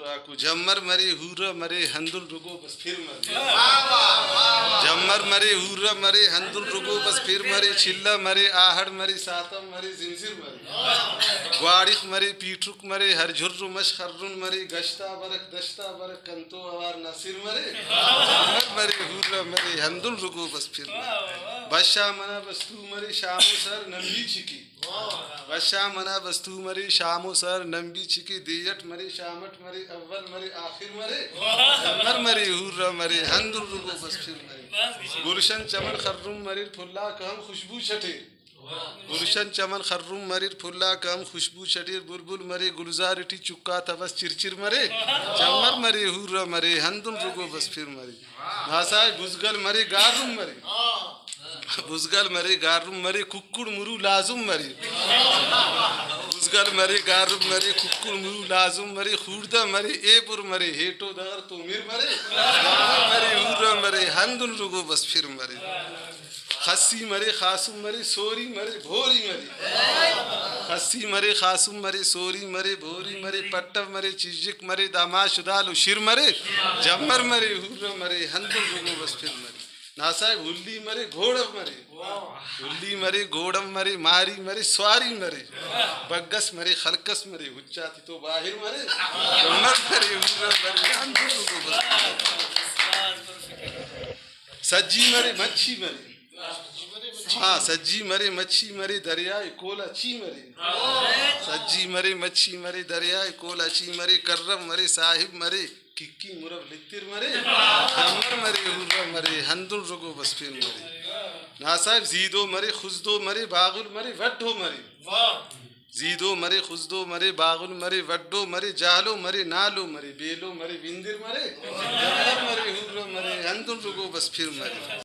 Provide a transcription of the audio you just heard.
आकू जम्मर मरी हुर्र मरे हंदुल रुगो बस फिर मरी जम्मर मरे हुर्र मरे हंदुल रुगो बस फिर मरी छिल्ला मरे आहड़ मरी सातम मरी जिंजिर मरी ग्वाड़िक मरी पीठुक मरे हर झुर्रु मश खर्रुन मरी गश्ता बरक दश्ता बरक कंतो अवार नसीर मरे जम्मर मरे हुर्र मरे हंदुल रुगो बस फिर मरी बशा मना बस्तु मरी शामो सर नंबी छिकी बशा मना बस्तु मरी शामो सर नंबी छिकी दियट मरी शामट मरी अव्वल मरी आखिर मरे जम्मर मरी हुर्र मरे हंदुल रुगो बस फिर मरी गुलशन चमन खर्रुम मरी फुल्ला कहम खुशबू छटे गुलशन चमन खर्रुम मरी फुल्ला कहम खुशबू छटे बुलबुल मरे गुलजार इटी चुक्का तबस चिरचिर मरे जम्मर मरी हुर्र मरे हंदुल रुगो बस फिर मरी भाषा बुजगल मरे गारुम मरे बुजगल मरे गारुम मरे कुक्कुड़ मुरु लाजुम मरी बुजगल मरे गारुम मरे कुक्कुड़ मुरु लाजुम मरे खुर्दा मरे एपुर मरे हेटो दगर तो मिर मरे मरे हुर्र मरे हंदुल रुगो बस फिर मरे खस्सी मरे खासुम मरे सोरी मरे भोरी मरे खस्सी मरे खासुम मरे सोरी मरे भोरी मरे पट्टव मरे चिजिक मरे दामाशुदालु शिर मरे जम्मर मरे हुर्र मरे हंदुल रुगो बस फिर मरे नासाहेब हुल्ली मरे घोड़म मरे हुल्ली मरे घोड़म मरे मारी मरे स्वारी मरे बग्गस मरे खलकस मरे हुच्चा थी तो बाहिर मरे जम्मर मरे हुर्र मरे हंदुल रुगो बस सज्जी मरे मच्छी मरे हाँ सज्जी मरे मच्छी मरे दरियाए कोला ची मरे सज्जी मरे मच्छी मरे दरियाए कोला ची मरे कर्रम मरे साहिब मरे किक्की मुरब लित्तिर मरे जम्मर मरे हुर्र मरे हंदुल रुगो बस फिर मरे नासाहिब जीदो मरे खुजदो मरे बागुल मरे वड्डो मरे जीदो मरे खुजदो मरे बागुल मरे वड्डो मरे जालो मरे नालो मरे बेलो मरे विंदिर मरे जम्मर मरे हुर्र मरे हंदुल रुगो बस फिर मरे।